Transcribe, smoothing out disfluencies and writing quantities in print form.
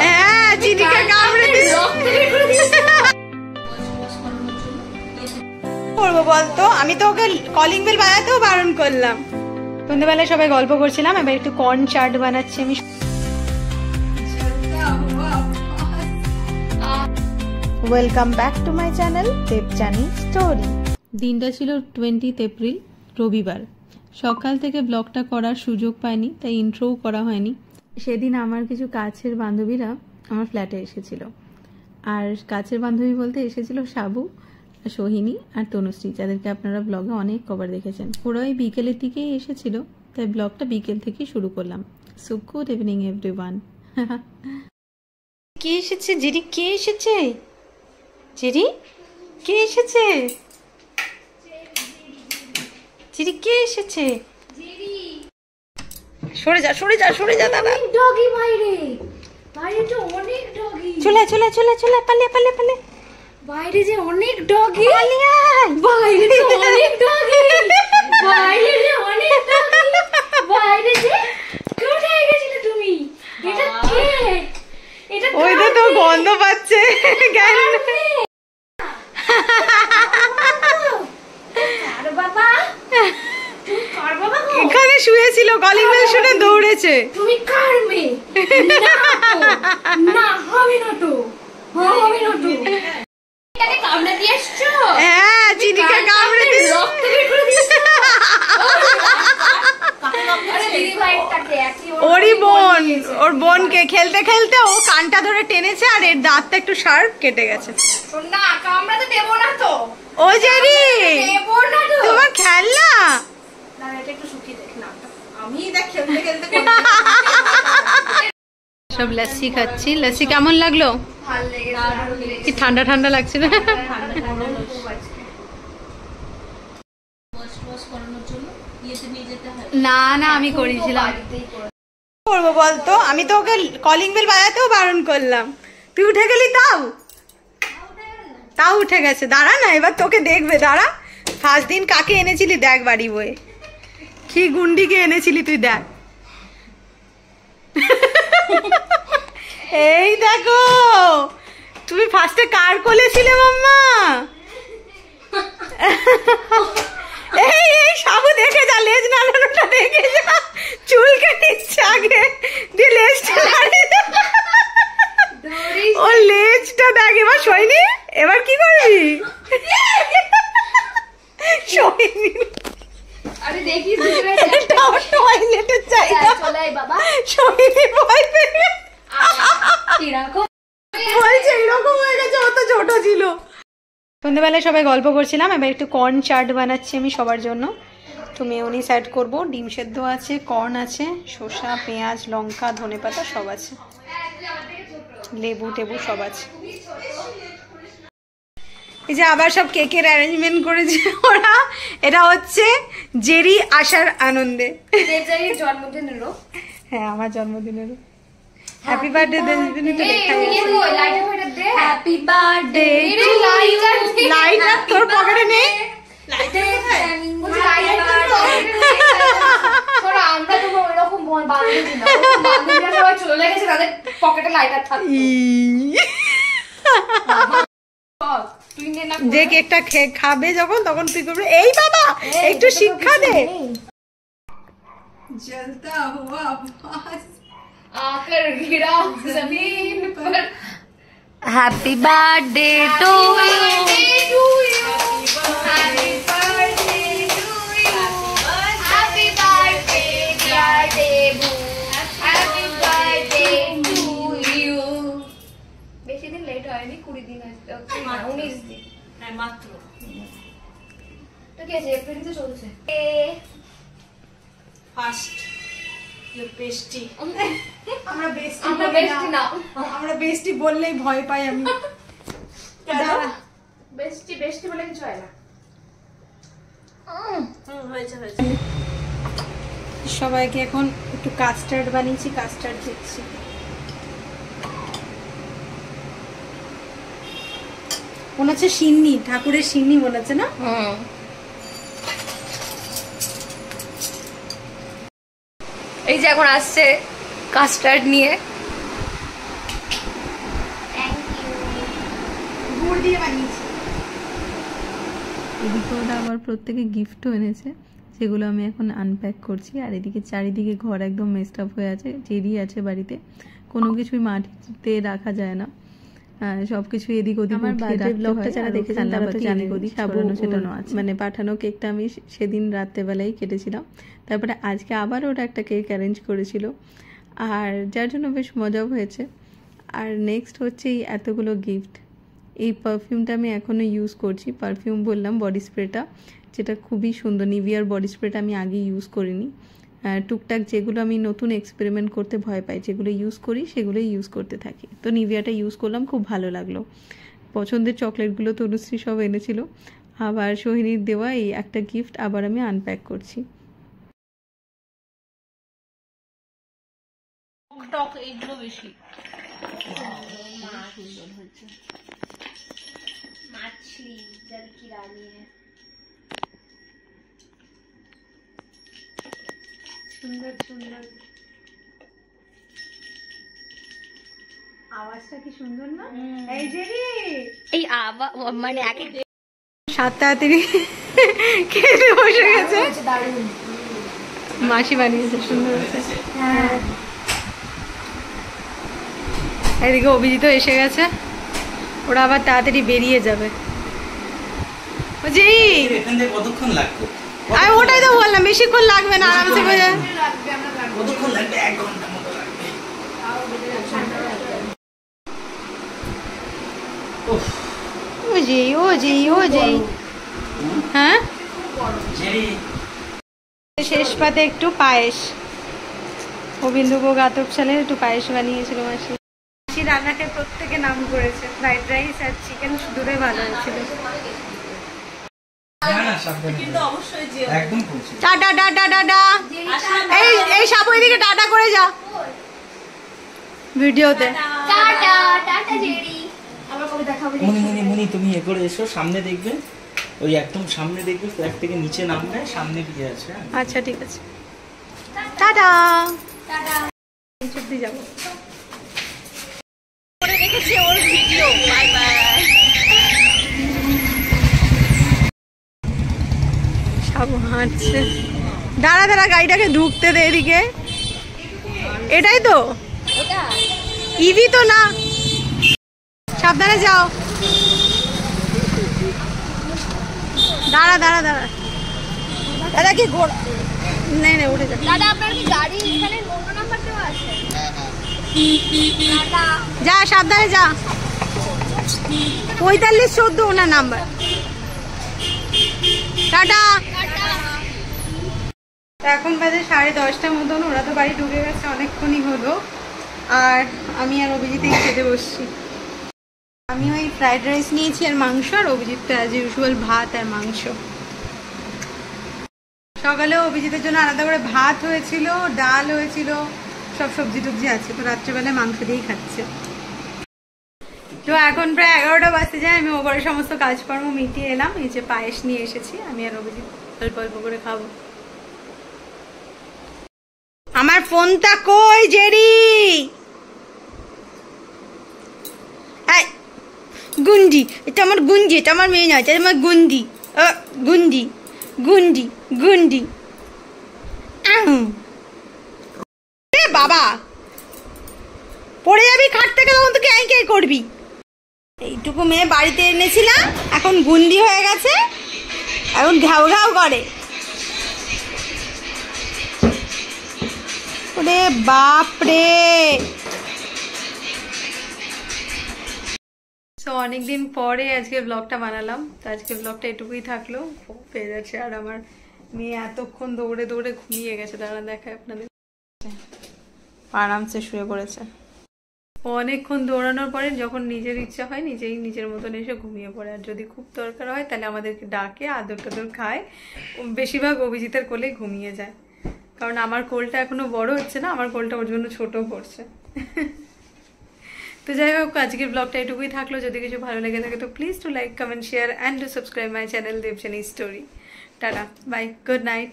হ্যাঁ, চিনিকে কামড়ে করবো বলতো, আমি তো ওকে কলিং বেল বাজাতেও বারণ করলাম। সন্ধ্যেবেলায় সবাই গল্প করছিলাম, এবার একটু কর্ন চাট বানাচ্ছি আমি। Welcome back to my channel Debjani story. দিনটা ছিল 20 এপ্রিল, রবিবার। সকাল থেকে ব্লগটা করার সুযোগ পাইনি, তাই ইন্ট্রোও করা হয়নি। সেদিন আমার কিছু কাছের বান্ধবীরা আমার ফ্ল্যাটে এসেছিল। আর কাছের বান্ধবী বলতে এসেছিল সাবু, সোহিনী আর তনুশ্রী, যাদেরকে আপনারা ব্লগে অনেক কবার দেখেছেন। ওরা ওই বিকেলের দিকেই এসেছিল, তাই ব্লগটা বিকেল থেকেই শুরু করলাম। So good evening everyone. কে এসেছে জেরি? কে এসেছে জেরি? কে এসেছে জেরি? কে এসেছে? সরে যা, সরে যা, সরে যা দাদা। ডগি বাইরে, বাইরে তো অনেক ডগি। চলে চলে চলে চলে, পালিয়ে পালিয়ে পালিয়ে। বাইরে যে অনেক ডগি, বাইরে যে অনেক ডগি, বাইরে যে অনেক ডগি, বাইরে যে কোথায় গেছিলে তুমি? এটা কে? এটা ওই তো গন্ধ পাচ্ছে। আর বাবা, তুমি কার বাবা? এখানে শুয়েছিল, কলিং বেল শুনে দৌড়েছে। তুমি কার মেয়ে? না হবে না তো, হবে না তো। এটাকে কামড়ে দিয়ে আসছো? হ্যাঁ, চিনিকে কামড়ে দিয়ে রক্ত বের করে দিয়েছো। আরে দিদি ভাইটাকে একই ওরই বোন, ওর বোনকে খেলতে খেলতে ও কানটা ধরে টেনেছে, আর এর দাঁতটা একটু শার্প কেটে গেছে। না কামড়াতে দেব না তো। ও জেরি, দেব না তো। তোমার খেলনা। না এটা একটু শুকিয়ে দেখ না, আমি দেখ খেলতে খেলতে সব লস্যি খাচ্ছি। লস্যি কেমন লাগলো? ভালো লেগেছে। কি ঠান্ডা ঠান্ডা লাগছে না? না না, আমি করেছিলাম। করবো বলতো, আমি তো ওকে কলিং বেল বাজাতেও বারণ করলাম। তুই উঠে গেলি, তাও উঠে গেছে। দাঁড়া না, এবার তোকে দেখবে, দাঁড়া। ফার্স্ট দিন কাকে এনেছিলি দেখ বাড়ি বয়ে, কি গুন্ডিকে এনেছিলি তুই দেখ। এই দেখো, তুমি ফার্স্টে কার কোলে ছিলে মাম্মা? এই এই সাবু দেখে যা, লেজ নাড়ানোটা দেখে যা। চুলকে নিচ্ছে আগে, দিয়ে লেজটা নাড়িয়ে দে। ও লেজটা দেখ। এবার সইনি, এবার কি করবি? সইনি, আরে দেখিস টয়লেটের জায়গা। চলে আয় বাবা। সইনি ভয় পেয়ে এরকম বলছে এরকম হয়ে গেছে, অত ছোট ছিল। সন্ধ্যেবেলায় সবাই গল্প করছিলাম, এবার একটু কর্ন চাট বানাচ্ছি আমি সবার জন্য। একটু মেয়োনিজ অ্যাড করবো, ডিম সেদ্ধ আছে, কর্ন আছে, শসা, পেঁয়াজ, লঙ্কা, ধনেপাতা সব আছে, লেবু টেবু সব আছে। এই যে আবার সব কেকের অ্যারেঞ্জমেন্ট করেছে ওরা। এটা হচ্ছে জেরি আসার আনন্দে। দেবযানীর জন্মদিনেরও। হ্যাঁ, আমার জন্মদিনেরও। হ্যাপি বার্থডে দেবযানী তো লেখা আছে। Happy birthday to you. Lighter তোর পকেটে নেই? আমরা তো ওইরকম বান্ধবী না, বান্ধবীরা সবাই চলে গেছে, তাদের পকেটে লাইটার থাকতো। যে কেকটা খাবে যখন, তখন তুই করবি এই বাবা একটু শিক্ষা দে। জলতা হুয়া আওয়াজ आकर गिरा जमीन पर। Happy birthday to you, happy birthday to you, happy birthday dear Debu, happy birthday to you. বেশি দিন লেট হয়নি, 20 দিন আছে, 19 দিন মাত্র। তো কি আছে, এপ্রিল তো চলছে। ফার্স্ট বেস্টি। আমরা বেস্টি না, আমরা বেস্টি বললেই ভয় পাই আমি। বেস্টি বেস্টি বলে কিছু হয় না। সবাইকে এখন একটু কাস্টার্ড বানিয়েছি, কাস্টার্ড দিচ্ছি। মনে হচ্ছে সিন্নি, ঠাকুরের সিন্নি মনে হচ্ছে না? এই যে এখন আসছে কাস্টার্ড নিয়ে। গুড় দিয়ে বানিয়েছি। এদিকে ওরা আবার প্রত্যেকে গিফটও এনেছে, যেগুলো আমি এখন আনপ্যাক করছি। আর এদিকে চারিদিকে ঘর একদম মেসড আপ হয়ে আছে, জেরি আছে বাড়িতে, কোনো কিছুই মাটিতে রাখা যায় না, সবকিছু এদিক ওদিক উঠিয়ে রাখতে হয়। যারা দেখেছেন তারা তো জানেন ওদিক ছড়ানো ছেটানো আছে। মানে পাঠানো কেকটা আমি সেদিন রাত্রেবেলায় কেটেছিলাম, তারপরে আজকে আবার ওরা একটা কেক অ্যারেঞ্জ করেছিল, আর যার জন্য বেশ মজাও হয়েছে। আর নেক্সট হচ্ছে এই এতগুলো গিফট। এই পারফিউমটা আমি এখনও ইউজ করছি, পারফিউম বললাম বডি স্প্রেটা, যেটা খুবই সুন্দর। নিভিয়ার বডি স্প্রেটা আমি আগে ইউজ করিনি, টুকটাক যেগুলো আমি নতুন এক্সপেরিমেন্ট করতে ভয় পাই, যেগুলো ইউজ করি সেগুলোই ইউজ করতে থাকি। তো নিভিয়াটা ইউজ করলাম, খুব ভালো লাগলো। পছন্দের চকলেটগুলো তনুশ্রী সব এনেছিল, আবার সোহিনীর দেওয়া এই একটা গিফট আবার আমি আনপ্যাক করছি। টক এইগুলো বেশি মাছলি जल की रानी है। সুন্দর সুন্দর আওয়াজটা কি সুন্দর না? এই যে এই মানে এক এক 7 তাড়াতাড়ি খেতে বসে গেছে। মাসি বানিয়েছে, সুন্দর হয়েছে। এদিকে অভিজিৎ এসে গেছে, ওরা আবার তাড়াতাড়ি বেরিয়ে যাবে। কতক্ষণ লাগবে? আমি ওটাই তো বললাম, বেশিক্ষণ লাগবে না, আরামসে বোঝা। কতক্ষণ লাগবে? 1 ঘন্টা মতো লাগবে। হ্যাঁ, শেষ পাতে একটু পায়েস, গোবিন্দভোগ আতপ চালের একটু পায়েস বানিয়েছিল মাসি। মাসি রান্নাকে প্রত্যেকে নাম করেছে, ফ্রাইড রাইস আর চিকেন দুটোই ভালো হয়েছিল। Tata tata tata. এই সাবু এদিকে টাটা করে যা ভিডিওতে। Tata tata Jerry. আবার কবে দেখাবো? মুনি তুমি এ করে এসো, সামনে দেখবে, ওই একদম সামনে দেখবে, ফ্ল্যাগ থেকে নিচে নামবে, সামনে দিয়ে আছে। আচ্ছা ঠিক আছে, টাটা টাটা। চুপটি যাবো। করে রেখেছি ওর ভিডিও। Bye bye. সাবু হাঁটছে, দাঁড়া দাঁড়া, গাড়িটাকে ঢুকতে দে এদিকে। এটাই তো এটা ইভি তো না, সাবধানে যাও। দাঁড়া দাঁড়া দাঁড়া দাদা, কি ঘোড়া নেই নেই, উঠে যা। দাদা আপনার কি গাড়ি এখানে অন্য নাম্বার দেওয়া আছে? দাদা যা সাবধানে যা। 4514 ওনার নাম্বার। টাটা। এখন বাজে 10:30 মতন, ওরা তো বাড়ি ঢুকে গেছে অনেকক্ষণই হলো, আর আমি আর অভিজিৎ খেতে বসছি। আমি ওই ফ্রাইড রাইস নিয়েছি আর মাংস, আর অভিজিৎ তো অ্যাজ ইউজুয়াল ভাত আর মাংস। সকালে অভিজিতের জন্য আলাদা করে ভাত হয়েছিল, ডাল হয়েছিল, সব সবজি টবজি আছে, তো রাত্রেবেলায় মাংস দিয়েই খাচ্ছে। তো এখন প্রায় 11টা বাজতে যায়, আমি ওপরে সমস্ত কাজকর্ম মিটিয়ে এলাম। এই যে পায়েস নিয়ে এসেছি, আমি আর অভিজিৎ অল্প অল্প করে খাবো। আমার ফোনটা কই জেরি? গুন্ডি, এটা আমার গুন্ডি, এটা আমার মেয়ে নয়, এটা আমার গুন্ডি। গুন্ডি গুন্ডি গুন্ডি। বাবা পড়ে যাবি খাট থেকে, তখন তো কে কে করবি। এইটুকু মেয়ে বাড়িতে এনেছিলাম, এখন গুন্ডি হয়ে গেছে, এখন ঘাউ ঘাউ করে। ওরে বাপ রে। তো অনেকদিন পরে আজকে ব্লগটা বানালাম, তো আজকে ব্লগটা এটুকুই থাকলো। পেয়ে যাচ্ছে, আর আমার মেয়ে এতক্ষণ দৌড়ে দৌড়ে ঘুমিয়ে গেছে। দাঁড়া দেখায় আপনাদের, আরামসে শুয়ে পড়েছে। অনেকক্ষণ দৌড়ানোর পরে যখন নিজের ইচ্ছা হয় নিজেই নিজের মতন এসে ঘুমিয়ে পড়ে, আর যদি খুব দরকার হয় তাহলে আমাদেরকে ডাকে, আদর টাদর খায়। বেশিরভাগ অভিজিতের কোলে ঘুমিয়ে যায়, কারণ আমার কোলটা এখনো বড় হচ্ছে না, আমার কোলটা ওর জন্য ছোট পড়ছে। তো যাই হোক, আজকের ব্লগটা এটুকুই থাকলো। যদি কিছু ভালো লেগে থাকে তো please to like, comment, share and to subscribe my channel Debjani story. Tata, bye, good night.